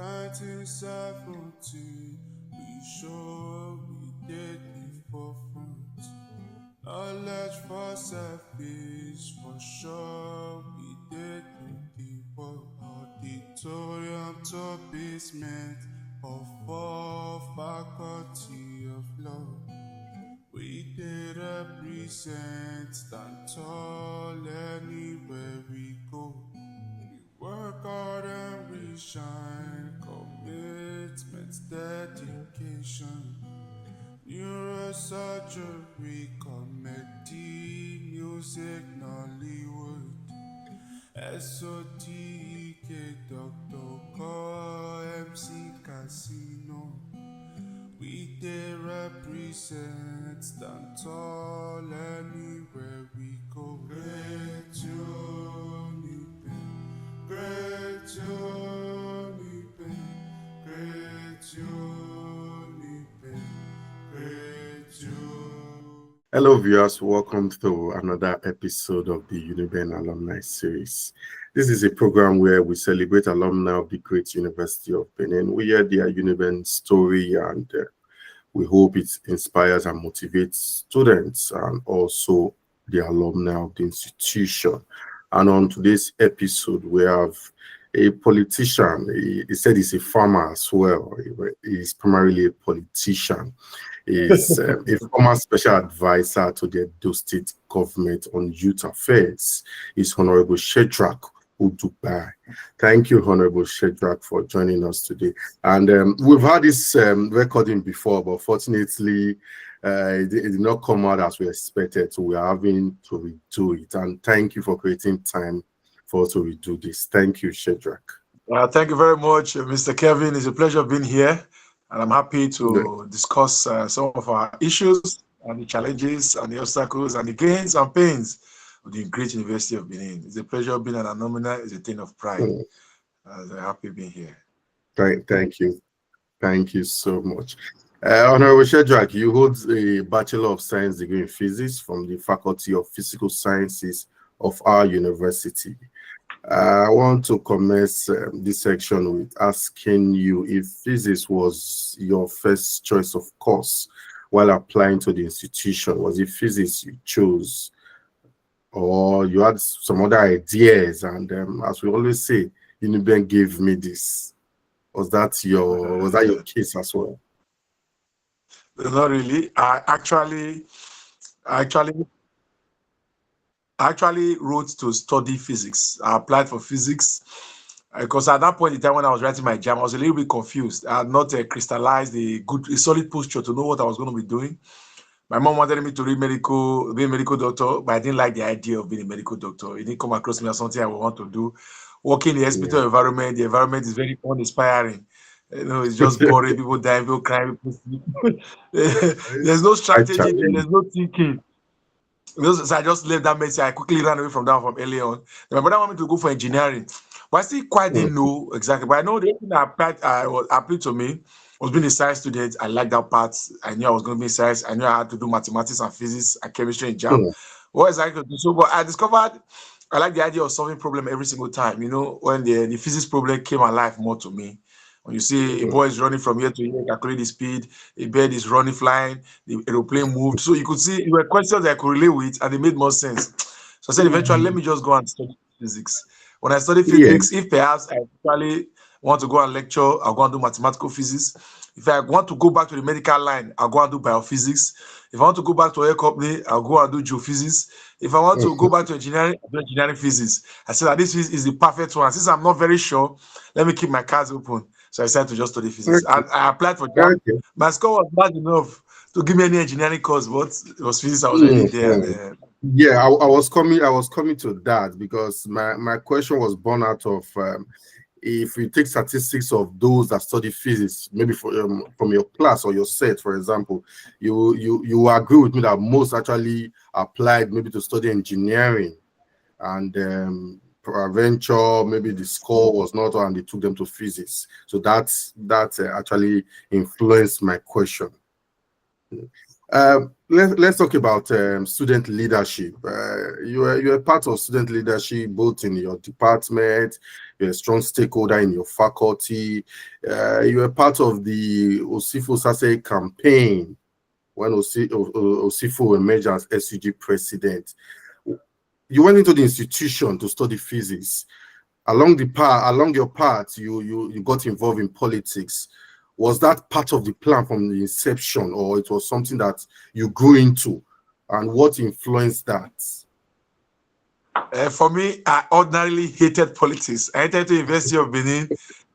1970, we sure we did before fruit. Knowledge for selfish, for sure we did the work. Auditorium to basement of all faculty of law. We did represent, stand tall anywhere we go. Work hard and we shine, commitment, dedication. Neurosurgery, comedy, music, Nollywood. SOTK, Dr. Call, MC Casino. We did represent, stand tall anywhere we go. Great UNIBEN, great UNIBEN, great UNIBEN, great UNIBEN. Hello viewers, welcome to another episode of the UNIBEN Alumni Series. This is a program where we celebrate alumni of the great University of Benin. We hear their UNIBEN story and we hope it inspires and motivates students and also the alumni of the institution. And on today's episode, we have a politician. He said he's a farmer as well. He's primarily a politician. He's a former special advisor to the Edo State Government on youth affairs. He's Hon.Shedrach Udugbai. Thank you, Hon.Shedrach, for joining us today. And we've had this recording before, but fortunately, it did not come out as we expected, so we are having to redo it. And thank you for creating time for us to redo this. Thank you, Shedrach. Thank you very much, Mr. Kevin. It's a pleasure being here, and I'm happy to discuss some of our issues and the challenges and the obstacles and the gains and pains of the great University of Benin. It's a pleasure being an alumni. It's a thing of pride. I'm happy being here. Thank you. Thank you so much. Honorable Shedrach, you hold a Bachelor of Science degree in Physics from the Faculty of Physical Sciences of our university. I want to commence this section with asking you if physics was your first choice of course while applying to the institution. Was it physics you chose, or you had some other ideas? And as we always say, UNIBEN gave me this. Was that your case as well? Not really. I actually wrote to study physics. I applied for physics because at that point in time when I was writing my exam, I was a little bit confused. I had not crystallized a solid posture to know what I was going to be doing. My mom wanted me to be a medical doctor, but I didn't like the idea of being a medical doctor. It didn't come across me as something I would want to do. Working in the hospital environment, the environment is very uninspiring. You know, it's just boring. People die, people cry, people sleep. There's no strategy, there's no thinking. So I just left that message. I quickly ran away from early on. And my brother wanted me to go for engineering, but I still quite didn't know exactly. But I know the thing that applied to me was being a science student. I liked that part. I knew I was going to be science. I knew I had to do mathematics and physics and chemistry in jam. What exactly to do? So, but I discovered I like the idea of solving problem every single time. You know, when the physics problem came alive more to me. When you see a boy is running from here to here, calculate the speed, a bird is running, flying, the aeroplane moved. So you could see there were questions that I could relate with, and they made more sense. So I said, eventually, let me just go and study physics. When I study physics, if perhaps I actually want to go and lecture, I'll go and do mathematical physics. If I want to go back to the medical line, I'll go and do biophysics. If I want to go back to a company, I'll go and do geophysics. If I want to go back to engineering, I'll do engineering physics. I said that this is the perfect one. Since I'm not very sure, let me keep my cards open. So I decided to just study physics. I applied for jam. My score was bad enough to give me any engineering course, but it was physics. I was already there. Yeah, I was coming to that because my question was born out of if you take statistics of those that study physics, maybe from your class or your set, for example, you agree with me that most actually applied maybe to study engineering, and peradventure maybe the score was not, and they took them to physics. So that actually influenced my question. Let's talk about student leadership. You're part of student leadership both in your department. You're a strong stakeholder in your faculty. You're part of the Osifo Sase campaign when Osifo emerged as SUG president. You went into the institution to study physics. Along your path, you got involved in politics. Was that part of the plan from the inception, or it was something that you grew into? And what influenced that? For me, I ordinarily hated politics. I entered the University of Benin,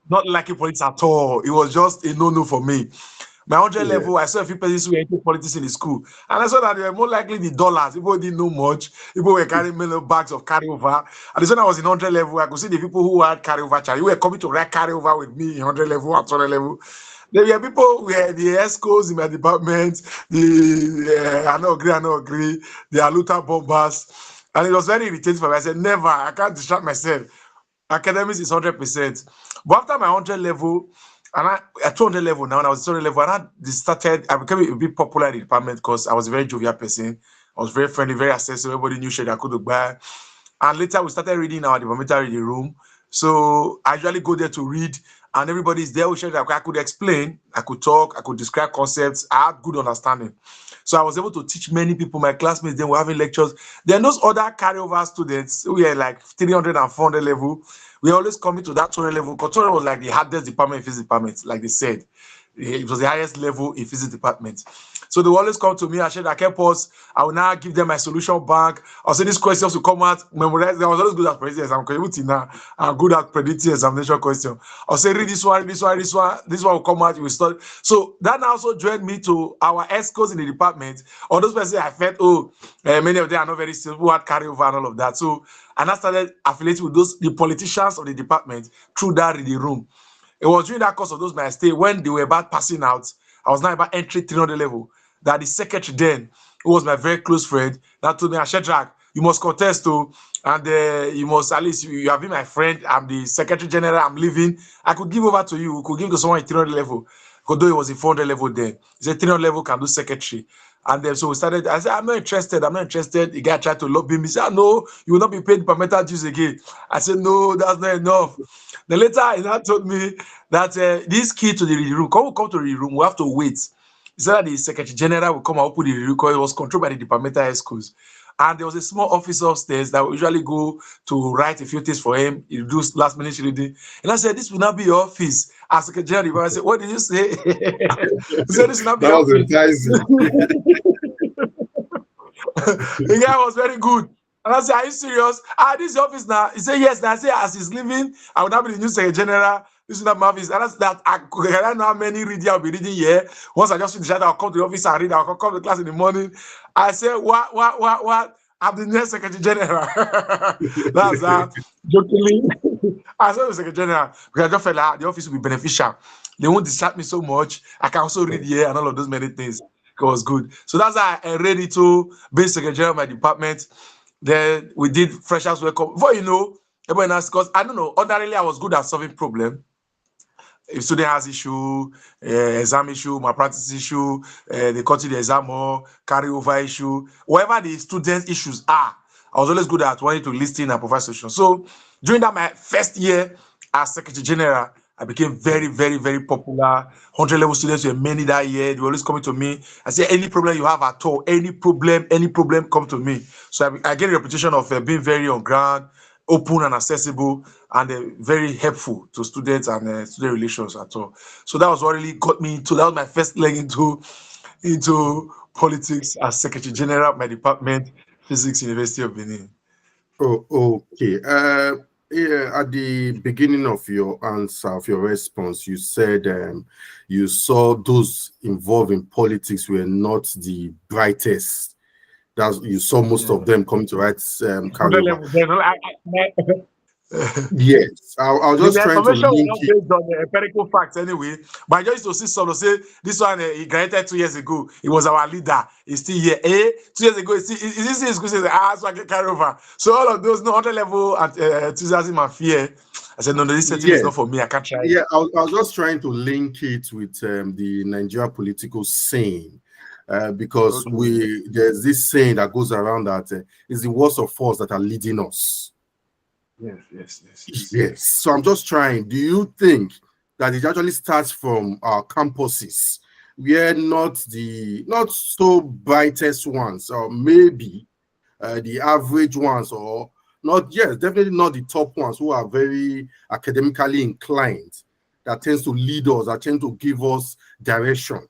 not liking politics at all. It was just a no-no for me. My 100 level, I saw a few persons who were into politics in the school. And I saw that they were more likely the dollars. People didn't know much. People were carrying many bags of carryover. And when I was in 100 level, I could see the people who had carryover charge. You were coming to write carryover with me in 100 level and 200 level. There were people who were the ESCOs in my department, I don't agree, the Aluta bombers. And it was very irritating for me. I said, never, I can't distract myself. Academics is 100%. But after my 100 level, and at 200 level now, and I was 200 level, and I became a bit popular in the department because I was a very jovial person. I was very friendly, very accessible. Everybody knew Shedrach Udugbai. And later we started reading our departmental reading room. So I usually go there to read, and everybody's there with Shedrach. I could explain, I could talk, I could describe concepts. I had good understanding. So I was able to teach many people, my classmates, then were having lectures. Then those other carryover students who were like 300 and 400 level, we always coming to that 200 level because 200 was like the hardest department in physics department, like they said. It was the highest level in physics department. So they will always come to me and say, I can pause. I will now give them my solution bank. I'll say these questions will come out, memorize. I was always good at predicting exam. I'm good at predicting examination question. I'll say, read this one. This one will come out. You will study. So that also joined me to our ESCOs in the department. All those persons I felt, many of them are not very simple, had carryover and all of that. So, and I started affiliating with the politicians of the department through that reading room. It was during that course of those my stay when they were about passing out. I was now about entry 300 level. That the secretary then, who was my very close friend, that told me, Shedrach, you must contest to, and you must, at least, you have been my friend. I'm the secretary general. I'm leaving. I could give over to you. We could give to someone in 300 level. Although it was in 400 level then. He said 300 level can do secretary. And then so we started. I said, I'm not interested. The guy tried to lobby me. He said, no, you will not be paid departmental dues again. I said, no, that's not enough. Then later, he now told me that this key to the room, when we come to the room, we have to wait. He said that the secretary general will come and open the room because it was controlled by the departmental schools. And there was a small office upstairs that would usually go to write a few things for him. He do last minute reading. And I said, this will not be your office. As secretary general, I said, what did you say? He said, this will not be your office. The guy was very good. And I said, are you serious? This is your office now. He said, yes. And I said, as he's leaving, I will not be the new secretary general. This is not my office. And that's that. I don't know how many reading I'll be reading here. Once I just finish that, I'll come to the office and read. I'll come to class in the morning. I said, what? I'm the next secretary general. That's jokingly. I said, the secretary general, because I just felt like the office will be beneficial. They won't distract me so much. I can also read here and all of those many things. It was good. So that's how I ready to be secretary general of my department. Then we did freshers welcome. Before you know, everyone else, because I don't know, ordinarily I was good at solving problems. If student has issue, exam issue, malpractice issue, they continue the exam or carry over issue, whatever the students' issues are, I was always good at wanting to listen and provide solutions. So during that my first year as Secretary General, I became very, very, very popular. 100 level students were many that year. They were always coming to me. I said, any problem you have at all, any problem, come to me. So I get a reputation of being very on ground, open and accessible, and very helpful to students and student relations at all. So that was what really got me into, that was my first leg into politics as Secretary General of my department, Physics, University of Benin. Oh, okay. At the beginning of your answer, of your response, you said you saw those involved in politics were not the brightest. That you saw most of them coming to write Yes, I was just trying to link it. Based on the empirical facts anyway, but I just used to see someone say this one he graduated 2 years ago. He was our leader. He's still here. 2 years ago, is this good? So I can carry over. So all of those, no other level enthusiasm and fear. I said, no, this setting is not for me. I can't try. Yeah, I was just trying to link it with the Nigeria political scene. because Okay. there's this saying that goes around that it's the worst of us that are leading us. Yes, yes, yes, yes. Yes. So I'm just trying. Do you think that it actually starts from our campuses, where not so brightest ones, or maybe the average ones, or not? Yes, definitely not the top ones who are very academically inclined, that tends to lead us, that tend to give us direction.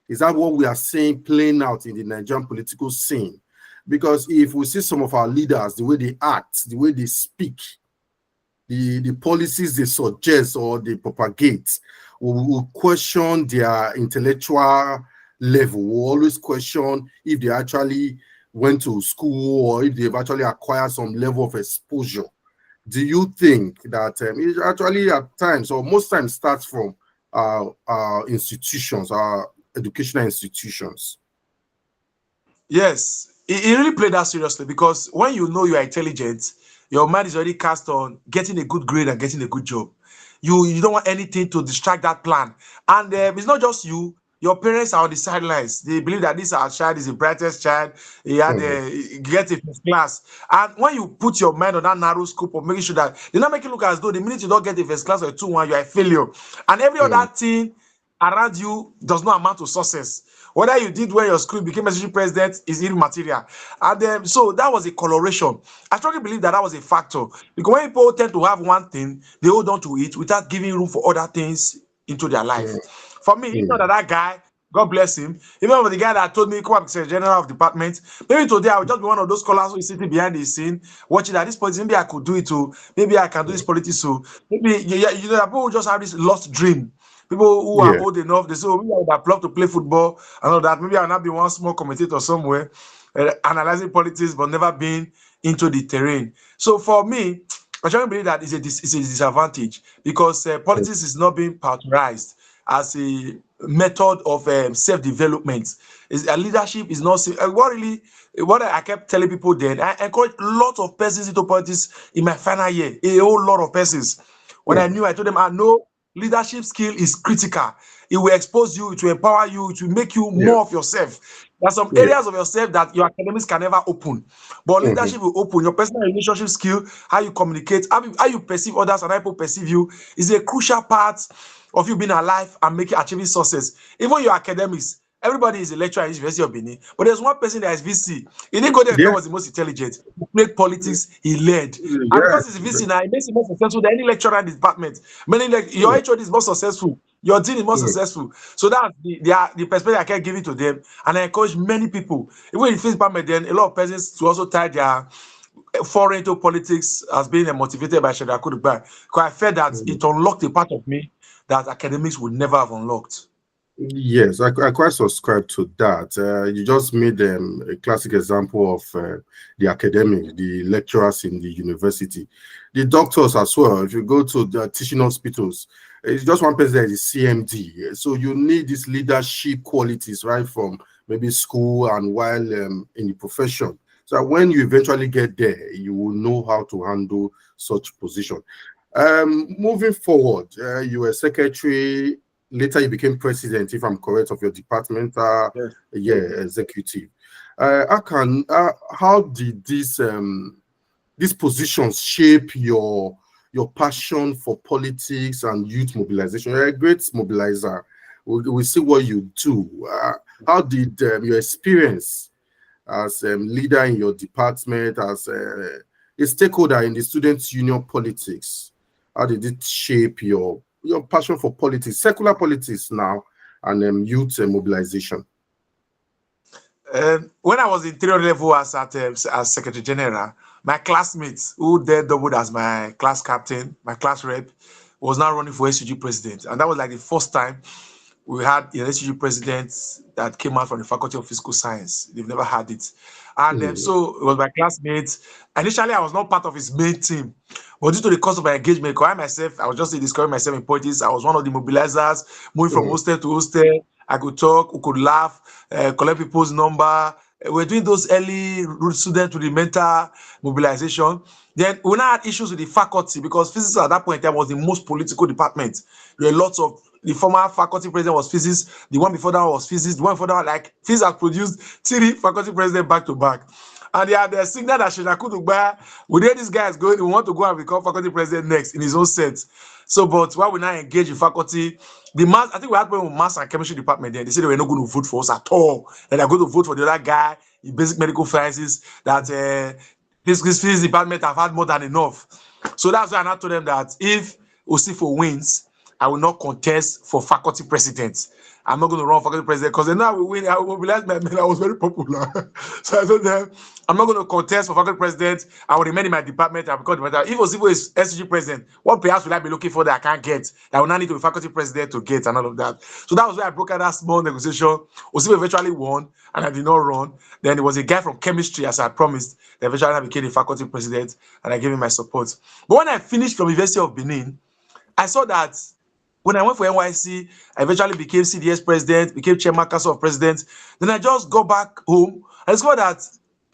Is that what we are seeing playing out in the Nigerian political scene? Because if we see some of our leaders, the way they act, the way they speak, the policies they suggest or they propagate, we will question their intellectual level. We'll always question if they actually went to school or if they've actually acquired some level of exposure. Do you think that it actually at times or most times starts from our institutions, our educational institutions? Yes, he really played that seriously because when you know you are intelligent, your mind is already cast on getting a good grade and getting a good job. You don't want anything to distract that plan. And it's not just you. Your parents are on the sidelines. They believe that this our child is the brightest child. Mhm. He get a first class. And when you put your mind on that narrow scope of making sure that they're not making it look as though the minute you don't get a first class or a 2-1, you are a failure. And every Mhm. other thing around you does not amount to success. Whether you did when your school became a president is immaterial. And so that was a coloration. I strongly believe that was a factor because when people tend to have one thing, they hold on to it without giving room for other things into their life. For me, it's not that Mhm. that guy, God bless him, even with the guy that told me, come up to general of department, maybe today I would just be one of those scholars who is sitting behind the scene, watching that this politics, maybe I could do it too, maybe I can do this politics too. Maybe, people who just have this lost dream. People who are Yeah. old enough, they say, oh, maybe I would have loved to play football and all that. Maybe I'll not be one small commentator somewhere analyzing politics, but never been into the terrain. So for me, I strongly believe that it's a disadvantage because politics is not being patronized as a method of self-development. Leadership is not what I kept telling people then. I encouraged a lot of persons into politics in my final year, a whole lot of persons. When I Mhm. knew, I told them, I know leadership skill is critical. It will expose you, it will empower you, it will make you Yeah. more of yourself. There are some Yeah. areas of yourself that your academics can never open, but Mhm. leadership will open. Your personal relationship skill, how you communicate, how you perceive others, and how people perceive you is a crucial part of you being alive and achieving success. Even your academics, everybody is a lecturer in the University of Benin, but there's one person that is VC. He didn't go there because Yeah. he was the most intelligent. He played politics, he led. And Yeah. because he's VC now, it makes him more successful than any lecturer in the department. Meaning, like, your HOD is more successful, your dean is more Mhm. successful. So that's the perspective I can give it to them. And I encourage many people, even in the first department, then a lot of persons to also tie their foreign into politics as being motivated by Shedrach Udugbai. Because I felt that Mhm. it unlocked a part of me that academics would never have unlocked. Yes, I quite subscribe to that. You just made a classic example of the academic, the lecturers in the university, the doctors as well. If you go to the teaching hospitals, it's just one person that is CMD. So you need these leadership qualities right from maybe school and while in the profession. So that when you eventually get there, you will know how to handle such position. Moving forward, you were secretary. Later, you became president, if I'm correct, of your department. Yes. Yeah, executive. How did these positions shape your passion for politics and youth mobilization? You're a great mobilizer. We see what you do. How did your experience as leader in your department, as a stakeholder in the students' union politics, how did it shape your passion for politics, secular politics now, and youth mobilization? When I was in 3 level as Secretary General, my classmates who then doubled as my class captain, my class rep, was now running for SUG president. And that was like the first time we had an SUG president that came out from the Faculty of Physical Science. They've never had it. And Mm, so it was my classmates. Initially, I was not part of his main team. But due to the cost of my engagement, because I myself, I was just discovering myself in politics. I was one of the mobilizers, moving from mm, hostel to hostel. I could talk, we could laugh, collect people's number. We're doing those early route student to the mental mobilization. Then we now had issues with the faculty because physics at that point in time was the most political department. There were lots of the former faculty president was physics, the one before that was physics, the one before that, like, physics has produced 3 faculty presidents back to back. And they had the signal that Shedrach Udugbai, we know this guy is going, we want to go and become faculty president next in his own set. So, but while we now engage in faculty, the math, I think we had problem with maths and chemistry department then. They said they were not going to vote for us at all. And they're going to vote for the other guy in basic medical sciences that this physics department have had more than enough. So that's why I now told them that if Osifo wins, I will not contest for faculty president. I'm not going to run for faculty president because then I will win. I will mobilize my men. I was very popular. So I told them, I'm not going to contest for faculty president. I will remain in my department. I will become the matter. If Osifo is SG president, what perhaps will I be looking for that I can't get? That I will not need to be faculty president to get and all of that. So that was why I broke out that small negotiation. Osifo eventually won and I did not run. Then it was a guy from chemistry, as I promised, that eventually I became the faculty president and I gave him my support. But when I finished from University of Benin, I saw that when I went for NYC, I eventually became CDS president, became chairman council of presidents. Then I just got back home and discovered that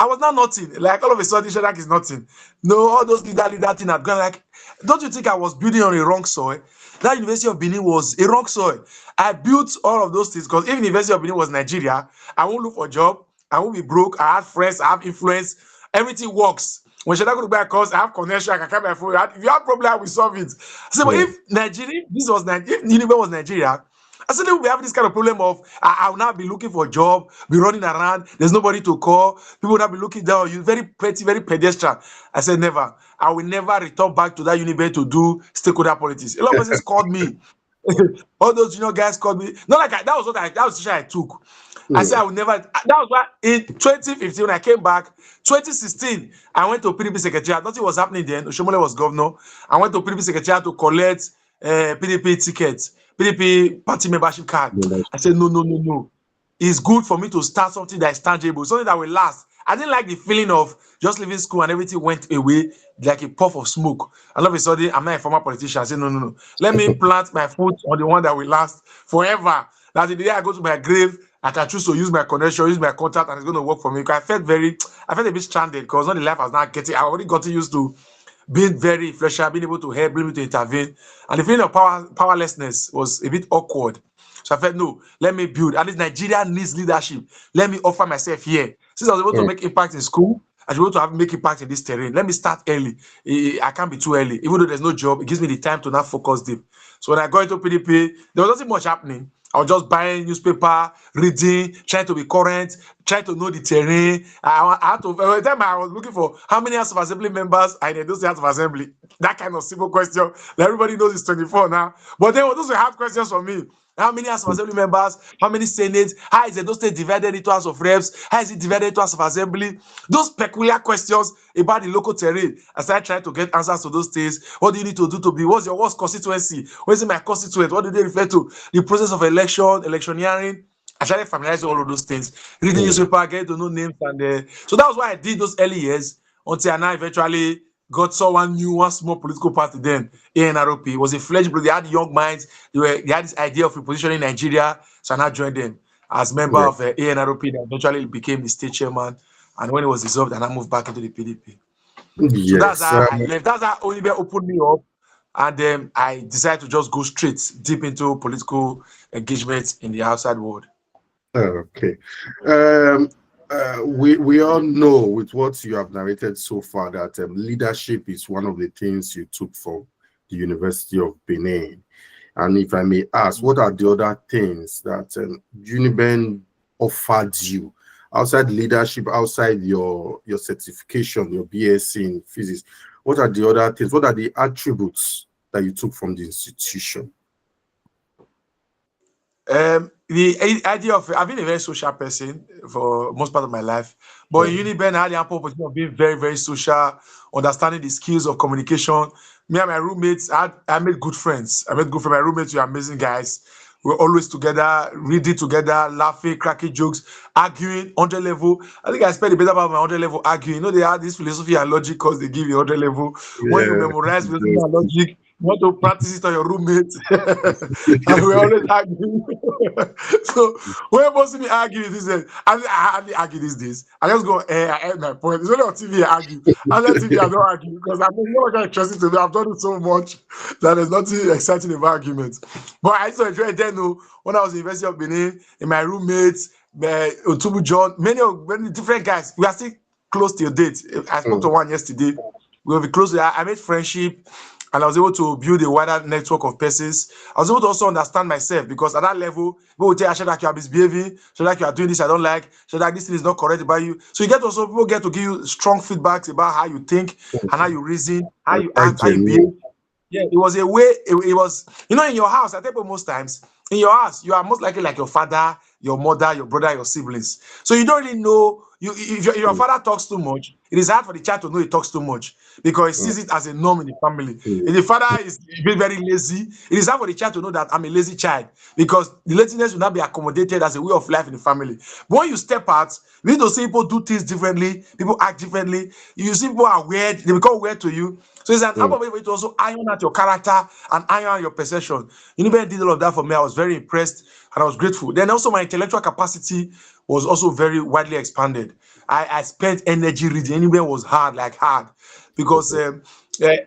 I was now nothing. Like all of a sudden, Shedrach is nothing. No, all those leader thing had gone. Like, don't you think I was building on a wrong soil? That University of Benin was a wrong soil. I built all of those things because if University of Benin was Nigeria, I won't look for a job. I won't be broke. I have friends. I have influence. Everything works. When Shedrach Udugbai calls, I have connection, I can carry my phone. If you have problem, I will solve it. I said, but if Nigeria, if UNIBEN was Nigeria, I said, we have this kind of problem of I will now be looking for a job, be running around, there's nobody to call, people will now be looking down on you, very petty, very pedestrian. I said, never. I will never return back to that UNIBEN to do stakeholder politics. A lot of persons called me. All those junior guys called me. Not like that was that was the decision I took. I said I would never. That was why in 2015 when I came back, 2016 I went to PDP secretariat. Nothing was happening then. Oshomole was governor. I went to PDP secretariat to collect PDP tickets, PDP party membership card. I said no. It's good for me to start something that is tangible, something that will last. I didn't like the feeling of just leaving school and everything went away like a puff of smoke. And all of a sudden, I'm not a former politician. I said, no. Let me plant my foot on the one that will last forever. That the day I go to my grave, I can choose to use my connection, use my contact, and it's going to work for me. Because I felt a bit stranded because not the life I was not getting. I already gotten used to being very influential, being able to help, being able to intervene. And the feeling of powerlessness was a bit awkward. So I felt, no, let me build. At least Nigeria needs leadership. Let me offer myself here. Since I was able to make impact in school, I should be able to make impact in this terrain. Let me start early. I can't be too early. Even though there's no job, it gives me the time to now focus deep. So when I got into PDP, there was nothing much happening. I was just buying newspaper, reading, trying to be current, trying to know the terrain. I had to, every time I was looking for how many House of Assembly members are in Edo State House of Assembly. That kind of simple question that everybody knows is 24 now. But then those were hard questions for me. How many House of Assembly members? How many Senates? How is Edo State divided into House of Reps? How is it divided into House of Assembly? Those peculiar questions about the local terrain. I started trying to get answers to those things. What do you need to do to be? What's your worst constituency? Where's my constituent? What do they refer to? The process of election, electioneering. I started familiarizing all of those things. Reading newspaper, getting to know names. And so that was why I did those early years until I now eventually saw one small political party then, ANROP. It was a fledgling group. They had young minds. They had this idea of repositioning Nigeria. So I now joined them as member of ANROP that eventually became the state chairman. And when it was dissolved, I moved back into the PDP. Yes. So that's how I left. That's how UNIBEN opened me up. And then I decided to just go straight deep into political engagement in the outside world. Okay. We all know with what you have narrated so far that leadership is one of the things you took from the University of Benin. And if I may ask, what are the other things that UNIBEN offered you outside leadership, outside your certification, your BSc in physics? What are the other things? What are the attributes that you took from the institution? The idea of I've been a very social person for most part of my life, but in UNIBEN I had the ample opportunity of being very, very social, understanding the skills of communication. Me and my roommates, I made good friends. My roommates were amazing guys. We were always together, reading together, laughing, cracking jokes, arguing, 100 level. I think I spent the better part of my 100 level arguing. You know, they had this philosophy and logic because they give you 100 level. When you memorize philosophy and logic, want to practice it on your roommate, and we always argue. So whenever see me argue this, I hardly argue these days. I just go, I end my point. It's only on TV I argue. On TV I don't argue because I'm not going to trust it to me. I've done it so much that there's nothing exciting about arguments. But I used to enjoy it then. When I was in the University of Benin, in my roommates, Otubu John, many different guys. We are still close till date. I spoke to one yesterday. We will be close. I made friendship, and I was able to build a wider network of persons. I was able to also understand myself because at that level, people will tell Shedrach, you are misbehaving, Shedrach, you are doing this, I don't like, Shedrach, this thing is not correct about you. So people get to give you strong feedbacks about how you think and how you reason, how you act, how you behave. Yeah, it was a way, it was, in your house, I tell people most times, in your house, you are most likely like your father, your mother, your brother, your siblings. So you don't really know, if your father talks too much, it is hard for the child to know he talks too much because he sees it as a norm in the family. If the father is very lazy, it is hard for the child to know that I'm a lazy child because the laziness will not be accommodated as a way of life in the family. But when you step out, you need to see people do things differently, people act differently. You see people are weird, they become weird to you. So it's an opportunity for you to also iron out your character and iron out your perception. UNIBEN did all of that for me. I was very impressed and I was grateful. Then also my intellectual capacity was also very widely expanded. I spent energy reading. UNIBEN was hard because when I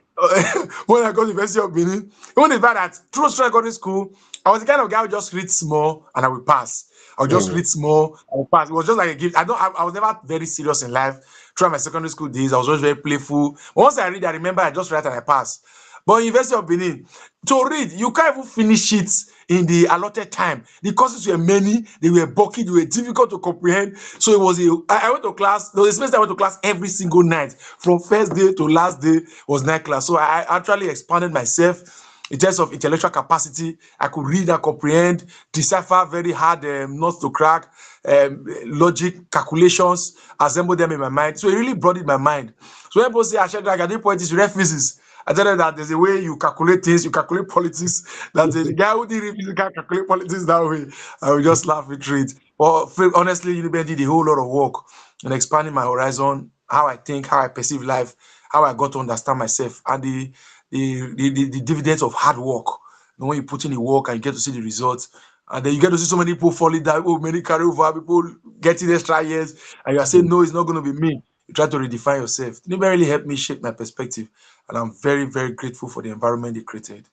got to the University of Benin, even the fact that through secondary school, I was the kind of guy who just read small and I would pass. I would just read small and pass. It was just like a gift. I was never very serious in life. Throughout my secondary school days, I was always very playful. Once I read, I remember I just read and I pass. But University of Benin, to read, you can't even finish it in the allotted time. The courses were many, they were bulky, they were difficult to comprehend. So it was I went to class, there was a semester I went to class every single night. From first day to last day was night class. So I actually expanded myself in terms of intellectual capacity. I could read and comprehend, decipher very hard notes to crack, logic, calculations, assemble them in my mind. So it really broadened my mind. So when people say, Shedrach, I did politics, you read physics. I tell them that there's a way you calculate things, you calculate politics. That the guy who did physics can't calculate politics that way. I will just laugh with it. But honestly, UNIBEN did a whole lot of work in expanding my horizon, how I think, how I perceive life, how I got to understand myself, and the dividends of hard work. When you put in the work and you get to see the results, and then you get to see so many people falling down, many carry over, people getting extra years, and you are saying, no, it's not going to be me. You try to redefine yourself. It really helped me shape my perspective, and I'm very, very grateful for the environment they created.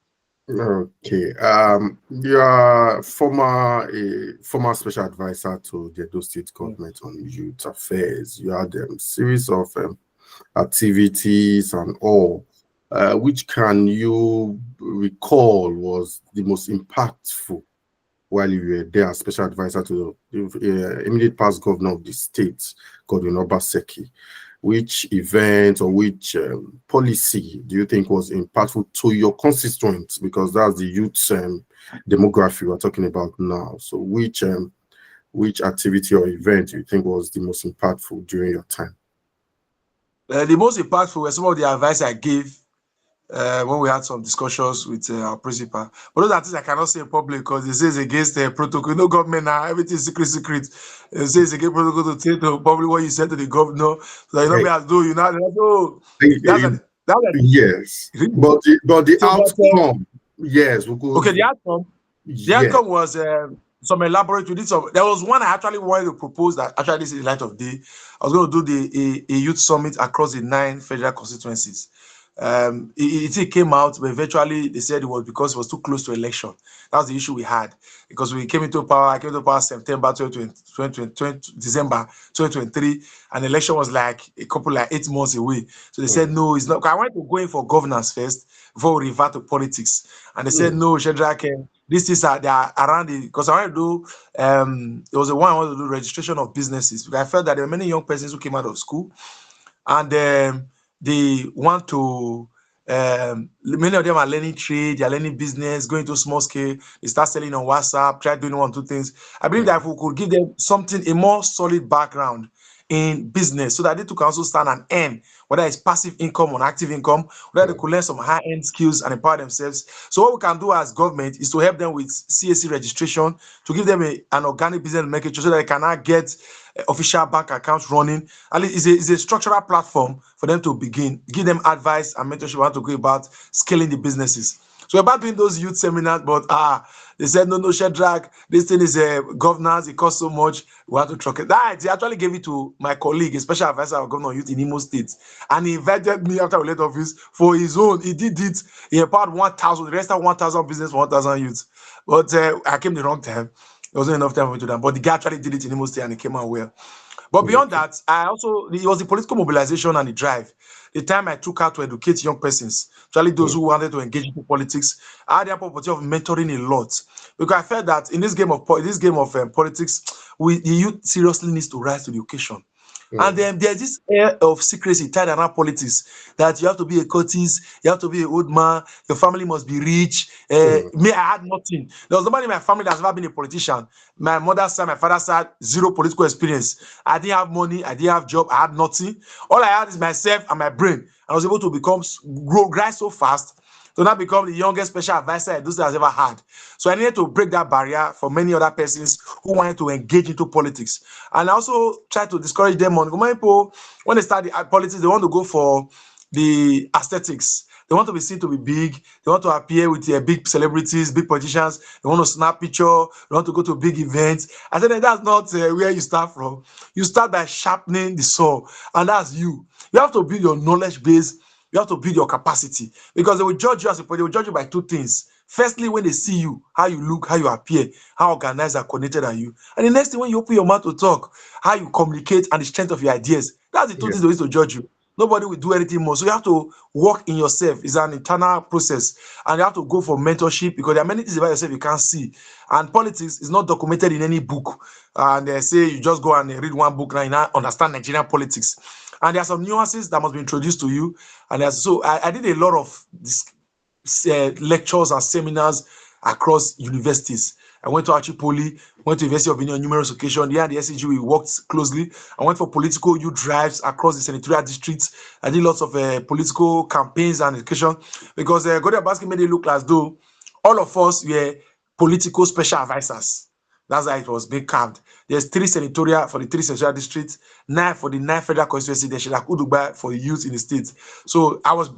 Okay. You are former special advisor to the Edo State Government on Youth Affairs. You had a series of activities and all. Which can you recall was the most impactful while you were there as special advisor to the immediate past governor of the state, Godwin Obaseki? Which event or which policy do you think was impactful to your constituents? Because that's the youth demography we're talking about now. So which activity or event do you think was the most impactful during your time? The most impactful were some of the advice I gave when we had some discussions with our principal. But those are things I cannot say in public because it says against the protocol. No government now, everything is secret. It says against protocol to say to public what you said to the governor. So you know me as though you know. Yes, but the outcome, yes. Okay, the outcome. The outcome was some elaborate. There was one I actually wanted to propose that actually this is the light of day. I was going to do a youth summit across the 9 federal constituencies. It came out, but eventually they said it was because it was too close to election. That was the issue we had because I came into power September 2020, December 2023, and the election was like 8 months away. So they said no, it's not. I wanted to go in for governance first before we revert to politics, and they said no, Shedrach. These things they are around it because I wanted to do. There was a one I wanted to do registration of businesses because I felt that there were many young persons who came out of school, and they want to, many of them are learning trade, they're learning business, going to small scale, they start selling on WhatsApp, try doing 1 or 2 things. I believe that if we could give them something, a more solid background in business so that they too can also stand and earn, whether it's passive income or active income, whether they could learn some high-end skills and empower themselves. So what we can do as government is to help them with CAC registration, to give them an organic business market so that they can now get official bank accounts running. And it's a structural platform for them to begin, give them advice and mentorship on how to go about scaling the businesses. So we're about doing those youth seminars, but they said, no, Shedrach, this thing is governance, it costs so much, we have to truck it. He actually gave it to my colleague, a special advisor of Governor of Youth in Imo State. And he invited me after we left office for his own. He did it, he empowered 1,000, the rest of 1,000 business for 1,000 youth. But I came the wrong time. There wasn't enough time for me to do that. But the guy actually did it in Imo State and it came out well. But beyond that, it was the political mobilization and the drive. The time I took out to educate young persons, especially those who wanted to engage in politics, I had the opportunity of mentoring a lot because I felt that in this game of politics, the youth seriously needs to rise to the occasion. And then there's this air of secrecy tied around politics that you have to be a courteous, you have to be an old man, your family must be rich. Me, I had nothing. There was nobody in my family that's ever been a politician. My mother's side, my father's side, zero political experience. I didn't have money, I didn't have job, I had nothing. All I had is myself and my brain. I was able to rise so fast to now become the youngest special advisor Edo State has ever had. So I needed to break that barrier for many other persons who wanted to engage into politics. And I also tried to discourage them on people, when they start the politics, they want to go for the aesthetics. They want to be seen to be big. They want to appear with big celebrities, big politicians. They want to snap picture. They want to go to big events. I said, that's not where you start from. You start by sharpening the saw, and that's you. You have to build your knowledge base. You have to build your capacity because they will judge you they will judge you by two things. Firstly, when they see you, how you look, how you appear, how organized and coordinated are you. And the next thing, when you open your mouth to talk, how you communicate and the strength of your ideas. That's the two things they need to judge you. Nobody will do anything more. So you have to work in yourself. It's an internal process. And you have to go for mentorship because there are many things about yourself you can't see. And politics is not documented in any book. And they say you just go and read one book and now understand Nigerian politics. And there are some nuances that must be introduced to you. And so I did a lot of lectures and seminars across universities. I went to Achipoli, went to University of Benin on numerous occasions. Here at the SCG, we worked closely. I went for political youth drives across the senatorial districts. I did lots of political campaigns and education because Gode Abaski made it look as though all of us were political special advisors. That's how it was being carved. There's 3 senatorial for the 3 senatorial districts, 9 for the 9 federal constituency, there's Shedrach Udugbai for the youth in the state. So I was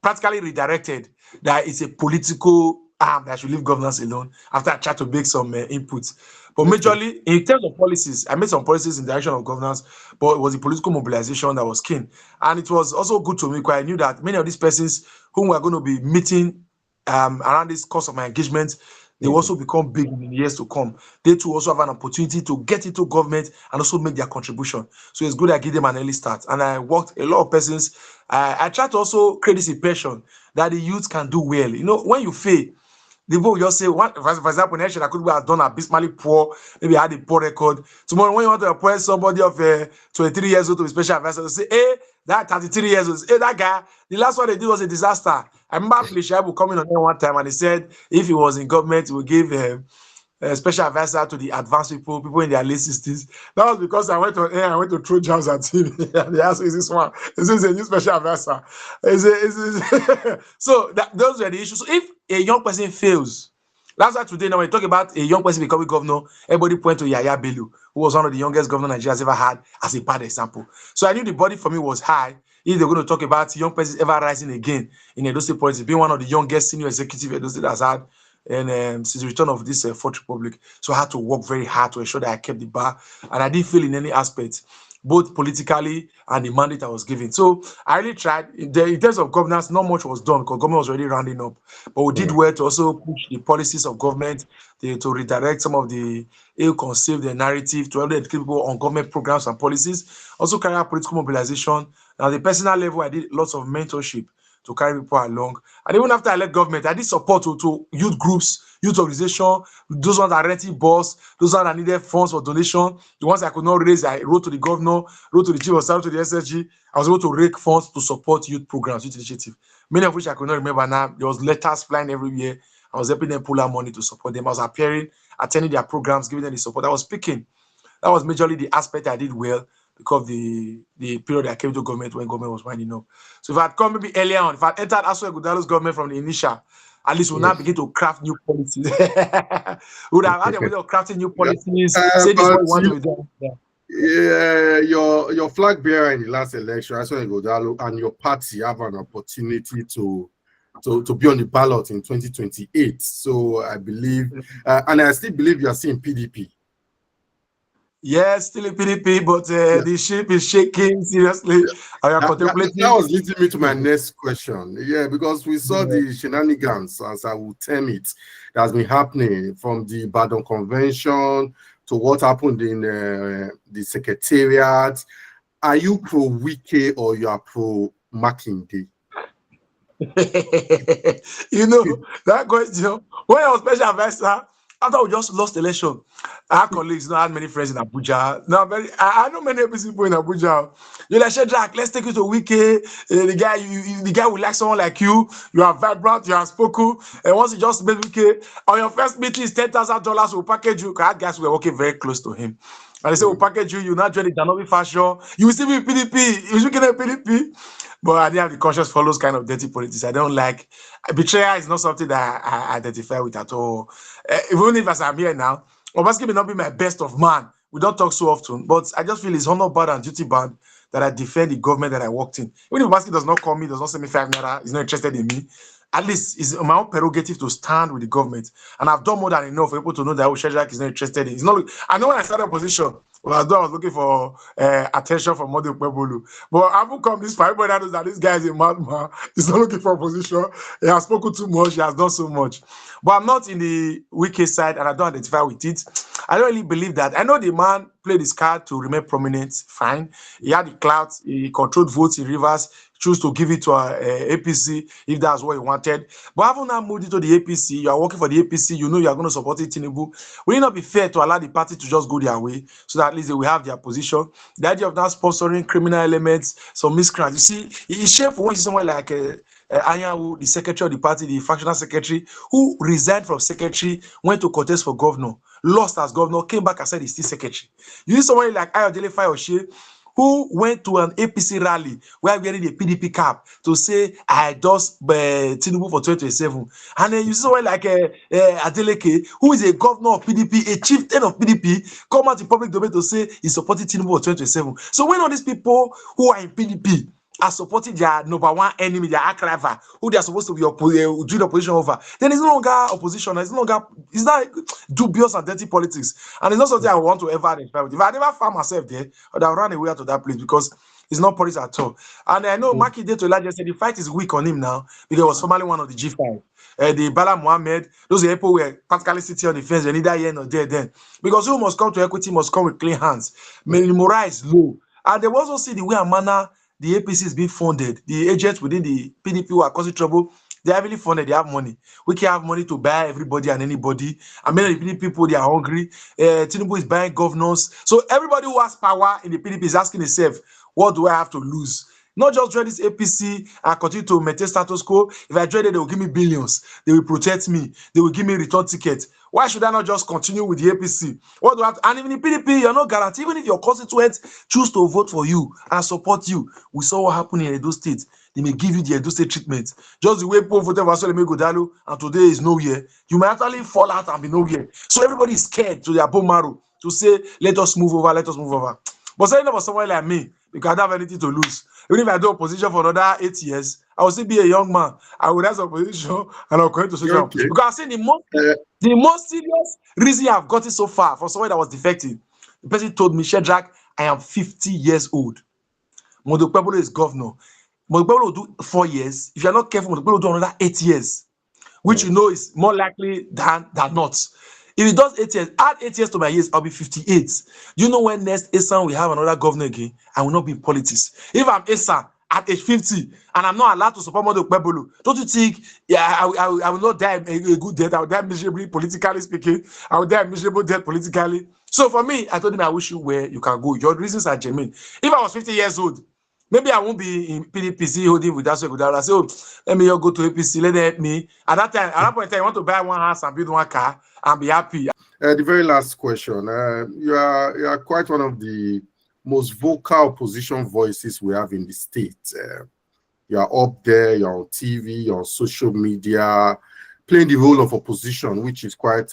practically redirected that it's a political arm that should leave governance alone after I tried to make some inputs. But majorly, in terms of policies, I made some policies in the direction of governance, but it was the political mobilization that was keen. And it was also good to me because I knew that many of these persons whom we're going to be meeting around this course of my engagement, they will also become big in the years to come. They too also have an opportunity to get into government and also make their contribution. So it's good I give them an early start. And I worked a lot of persons. I try to also create this impression that the youth can do well. You know, when you fail, the people will just say, for example, Shedrach Udugbai has done abysmally poor, maybe I had a poor record. Tomorrow, when you want to appoint somebody of 23 years old to be special advisor, they say, hey, that 33 years old, hey, that guy, the last one they did was a disaster. I remember Plishaibu coming on there one time and he said, if he was in government, he would give a special advisor to the advanced people in their late 60s. That was because I went to throw jams at him. And they asked, is this one? Is this a new special advisor? So those were the issues. So if a young person fails, that's why today now when we talk about a young person becoming governor, everybody point to Yaya Bello, who was one of the youngest governors Nigeria has ever had, as a bad example. So I knew the body for me was high. If they're going to talk about young persons ever rising again in Edo State politics, being one of the youngest senior executive Edo State has had, and since the return of this Fourth Republic. So I had to work very hard to ensure that I kept the bar, and I didn't fail in any aspect, both politically and the mandate I was given. So I really tried. In terms of governance, not much was done because government was already rounding up, but we did well to also push the policies of government to redirect some of the ill-conceived narrative to educate people on government programs and policies. Also carry out political mobilization. At the personal level, I did lots of mentorship to carry people along. And even after I left government, I did support to youth groups, youth organization, those ones that rented bus, those ones that needed funds for donation. The ones I could not raise, I wrote to the governor, wrote to the chief of staff, to the SSG. I was able to rake funds to support youth programs, youth initiative. Many of which I could not remember now. There was letters flying everywhere. I was helping them pull out money to support them. I was appearing, attending their programs, giving them the support. I was speaking. That was majorly the aspect I did well. because of the period I came to government when government was winding up. So if I had come maybe earlier on, if I had entered Aso Ighodalo's government from the initial, at least we'll now begin to craft new policies. We would have had a way of crafting new policies, say this is what we want to be done. Yeah. Yeah, your flag bearer in the last election, Aso Ighodalo, and your party have an opportunity to be on the ballot in 2028. So I believe, and I still believe you are still in PDP. Yes, still in PDP, but the ship is shaking seriously. I am contemplating. That was leading me to my next question. Yeah, because we saw the shenanigans, as I would term it, that has been happening from the Badon Convention to what happened in the Secretariat. Are you pro Wike or you are pro Makinde? You know, that question, when I was special advisor, after we just lost election, our colleagues had many friends in Abuja. Now, I know many people in Abuja. You're like, Shedrach, let's take you to Wike. The guy will like someone like you. You are vibrant, you are spoken. And once you just met Wike, on your first meeting is $10,000, we'll package you. Because guys were working very close to him. And they say, we'll package you, you not join the Danobi fashion. You will still be PDP. You should get a PDP. But I didn't have the conscience for those kind of dirty politics. I don't like betrayal. Is not something that I identify with at all. Even if as I'm here now, Obaski may not be my best of man. We don't talk so often, but I just feel it's honor bound and duty bound that I defend the government that I worked in. Even if Obaski does not call me, does not send me 5 naira, is not interested in me, at least it's my own prerogative to stand with the government. And I've done more than enough for people to know that Shedrach is not interested in. It's not. I know when I started opposition, I was looking for attention from Modi Ukpebulu. But I haven't come this far. Everybody knows that this guy is a madman. He's not looking for opposition. He has spoken too much. He has done so much. But I'm not in the wicked side, and I don't identify with it. I don't really believe that. I know the man played his card to remain prominent. Fine. He had the clout. He controlled votes in Rivers. Choose to give it to APC if that's what he wanted. But having now moved into the APC, you are working for the APC, you know you are going to support it, Tinubu. Will it not be fair to allow the party to just go their way so that at least they will have their position? The idea of now sponsoring criminal elements, some miscreants. You see, it's shameful when you see someone like Anyanwu, the secretary of the party, the factional secretary, who resigned from secretary, went to contest for governor, lost as governor, came back and said he's still secretary. You see someone like Ayodele Fayoshe, who went to an APC rally while wearing a PDP cap to say, I endorse Tinubu for 2027. And then you see someone like Adeleke, who is a governor of PDP, a chieftain of PDP, come out in public domain to say he's supporting Tinubu for 2027. So when all these people who are in PDP are supporting their number one enemy, their arch rival, who they are supposed to be doing opposition over, then it's no longer opposition. It's not dubious and dirty politics. And it's not something I want to ever identify with. If I never found myself there, I'd have run away out of that place because it's not politics at all. And I know Makinde to a large extent, the fight is weak on him now because he was formerly one of the G5. The Bala Mohammed, those people were practically sitting on the fence, neither here nor there then. Because who must come to equity must come with clean hands. Morale is low. And they also see the way and manner the APC is being funded. The agents within the PDP who are causing trouble, they are heavily funded. They have money. We can have money to buy everybody and anybody. And many of the PDP people, they are hungry. Tinubu is buying governors. So everybody who has power in the PDP is asking itself, what do I have to lose? Not just join this APC and continue to maintain status quo. If I join it, they will give me billions. They will protect me. They will give me return tickets. Why should I not just continue with the APC? What do I have to, and even in PDP, you're not guaranteed. Even if your constituents choose to vote for you and support you, we saw what happened in Edo State. They may give you the Edo State treatment. Just the way people voted for Aso Ighodalo and today is nowhere. You might actually fall out and be nowhere. So everybody is scared to their bone marrow to say, let us move over, let us move over. But saying for someone like me, because I don't have anything to lose. Even if I do opposition for another 8 years, I will still be a young man. I will have opposition and I'll come to social. Okay. Because I've seen the most serious reason I've gotten so far for someone that was defective. The person told me, Shedrach, I am 50 years old. Modi Ukpebulu is governor. Modi Ukpebulu will do 4 years. If you're not careful, Modi Ukpebulu will do another 8 years, which you know is more likely than not. If he does 8 years, add 8 years to my years, I'll be 58. Do you know when next Esan we have another governor again? I will not be in politics. If I'm Esan at age 50 and I'm not allowed to support Modi Ukpebulu, don't you think I will not die a good death? I will die miserably, politically speaking. I will die a miserable death politically. So for me, I told him I wish you where you can go. Your reasons are genuine. If I was 50 years old, maybe I won't be in PDP holding with Aso Ighodalo. I say, oh, let me go to APC, let them help me. At that point in time, I want to buy one house and build one car and be happy. The very last question. You are quite one of the most vocal opposition voices we have in the state. You're up there, you're on TV, you're on social media, playing the role of opposition, which is quite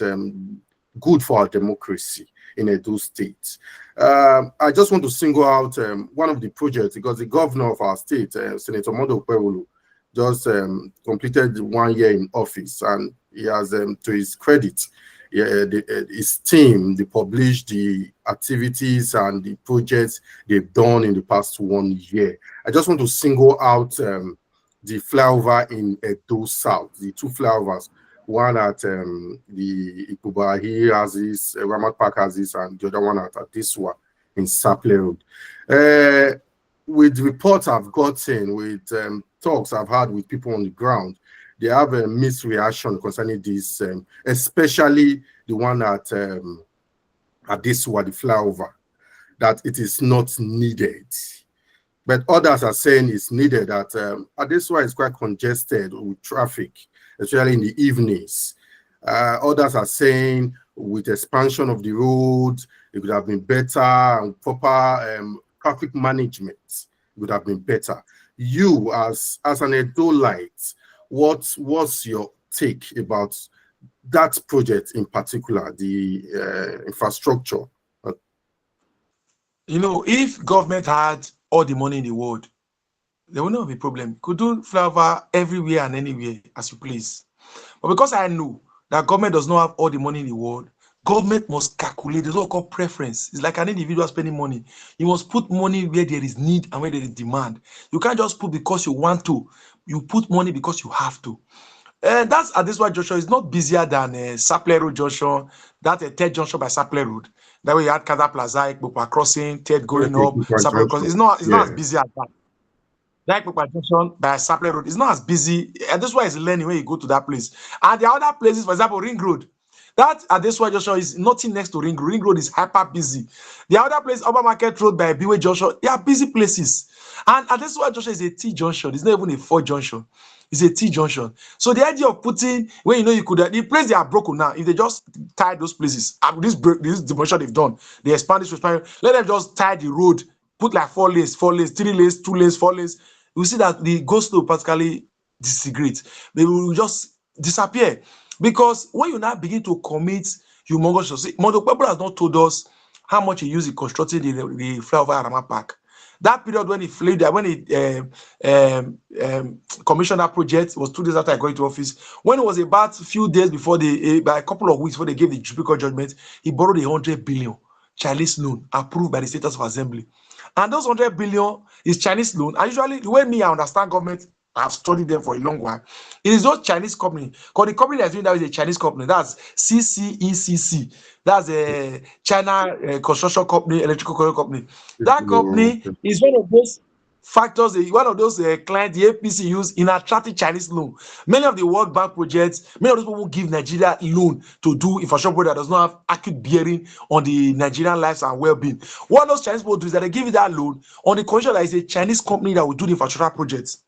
good for our democracy in Edo State. I just want to single out one of the projects, because the governor of our state, Senator Mondo Kwewulu, just completed 1 year in office, and he has, to his credit, his team, they published the activities and the projects they've done in the past 1 year. I just want to single out the flyover in Edo South, the 2 flyovers, one at the Ikubahi has this, Ramat Park has this, and the other one at Adiswa in Saple Road. With reports I've gotten, with talks I've had with people on the ground, they have a mixed reaction concerning this, especially the one at Adiswa, the flyover, that it is not needed. But others are saying it's needed, that Adiswa is quite congested with traffic, especially in the evenings. Others are saying with expansion of the road, it would have been better, and proper traffic management would have been better. You, as an Edolite, what's your take about that project in particular, the infrastructure? You know, if government had all the money in the world, there will not be a problem. Could do flyover everywhere and anywhere as you please. But because I know that government does not have all the money in the world, government must calculate. There's what called preference. It's like an individual spending money. You must put money where there is need and where there is demand. You can't just put because you want to. You put money because you have to. That's Adeswa Junction. It's not busier than Saple Road Junction. That third junction by Saple Road. That way you had Kaza Plaza, Ekpopa crossing, third going up, Saple crossing. It's not as busy as that. That Ekpopa Junction by Saple Road is not as busy. And that's why it's learning when you go to that place. And the other places, for example, Ring Road. That Adeswa Junction is nothing next to Ring Road. Ring Road is hyper busy. The other place, Upper Market Road by Biwe Junction, they are busy places. And Adeswa Junction is a T junction. It's not even a 4 junction. It's a T junction. So the idea of putting, when you know you could, the place they are broken now, if they just tie those places, this demolition they've done, they expand this, let them just tie the road, put like 4 lanes, 3 lanes, 2 lanes, 4 lanes. You see that the go slow practically disintegrate. They will just disappear. Because when you now begin to commit humongous, see, Mondo Kwewulu has not told us how much he used in constructing the flyover at Ramat Park. That period when he flew there, when he commissioned that project, was 2 days after I got into office. When it was about a few days before by a couple of weeks before they gave the Jupiter judgment, he borrowed 100 billion Chinese loan approved by the State House of Assembly. And those 100 billion is Chinese loan. And usually, the way I understand government, I've studied them for a long while. It is those Chinese company. Because the company that's doing that is a Chinese company. That's CCECC. That's a China construction company, electrical company. That company is one of those factors, one of those clients the APC use in attracting Chinese loan. Many of the World Bank projects, many of those people give Nigeria loan to do infrastructure that does not have acute bearing on the Nigerian lives and well-being. What those Chinese people do is that they give you that loan on the condition that it's a Chinese company that will do the infrastructure projects.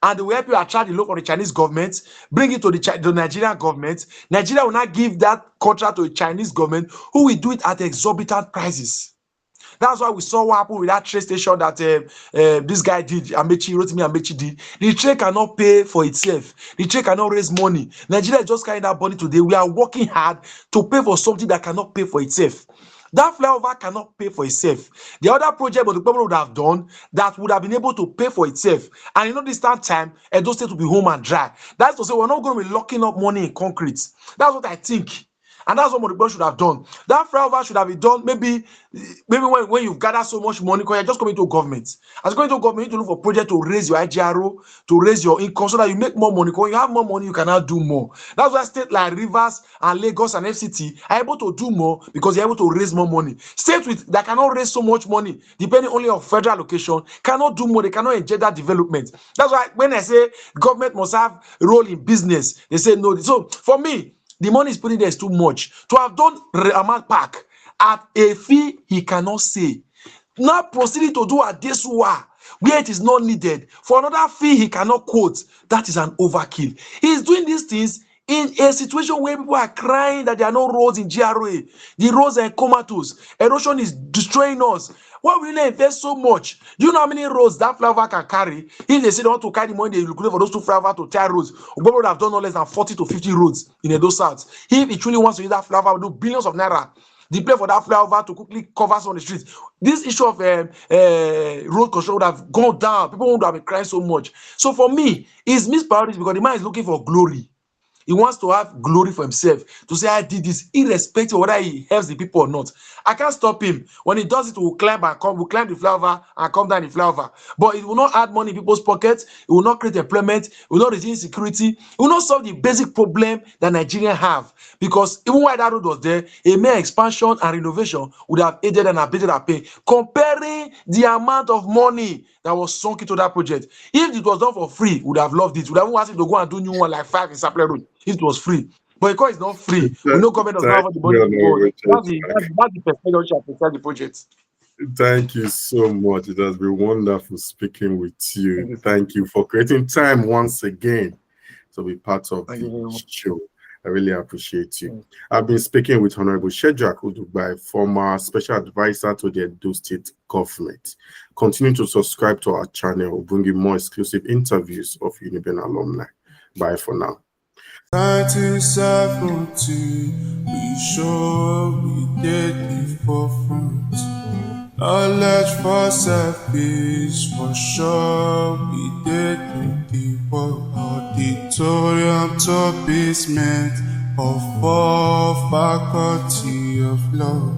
And they will help you attract the loan from the Chinese government, bring it to the Nigerian government. Nigeria will not give that contract to the Chinese government, who will do it at exorbitant prices. That's why we saw what happened with that train station that this guy did, Amechi did. The train cannot pay for itself. The train cannot raise money. Nigeria is just carrying that money today. We are working hard to pay for something that cannot pay for itself. That flyover cannot pay for itself. The other project that the people would have done that would have been able to pay for itself. And this time, Edo State will be home and dry. That's to say, we're not going to be locking up money in concrete. That's what I think. And that's what Mondo should have done. That flyover should have been done maybe when you've gathered so much money, because you're just coming to government. As going to government, you need to look for project to raise your IGRO, to raise your income so that you make more money. Because when you have more money, you cannot do more. That's why states like Rivers and Lagos and FCT are able to do more because they're able to raise more money. States that cannot raise so much money, depending only on federal allocation, cannot do more. They cannot inject that development. That's why when I say government must have a role in business, they say no. So for me, the money is put in there is too much. To have done Ramat Park at a fee he cannot say. Now proceeding to do Adeswa where it is not needed for another fee he cannot quote. That is an overkill. He is doing these things in a situation where people are crying that there are no roads in GRA. The roads are comatose. Erosion is destroying us. Why will they invest so much? Do you know how many roads that flyover can carry? If they say they want to carry the money, they look for those two flyover to tie roads. Ugbo would have done no less than 40 to 50 roads in Edo South. If it truly wants to use that flyover, do billions of naira. They play for that flyover to quickly cover some of the streets. This issue of road construction would have gone down. People would have been crying so much. So for me, it's missed priorities because the man is looking for glory. He wants to have glory for himself, to say, I did this, irrespective of whether he helps the people or not. I can't stop him. When he does it, we'll climb the flyover and come down the flyover. But it will not add money in people's pockets. It will not create employment. It will not reduce insecurity. It will not solve the basic problem that Nigerians have. Because even while that road was there, a mere expansion and renovation would have aided and abated our pain. Comparing the amount of money that was sunk into that project. If it was done for free, we would have loved it. We would have asked him to go and do new one like 5 in Sapler Road. If it was free. But because it's not free, we know government does not have the money to go. That's the perspective which I prefer the project. Thank you so much. It has been wonderful speaking with you. Thank you for creating time once again to be part of the show. I really appreciate you. I've been speaking with Hon.Shedrach Udugbai, former special advisor to the Edo State Government. Continue to subscribe to our channel. We'll bring you more exclusive interviews of UNIBEN alumni. Bye for now. 1970, we sure we did the forefront. Knowledge for selfish, for sure we did the work. Auditorium to basement of all faculty of law.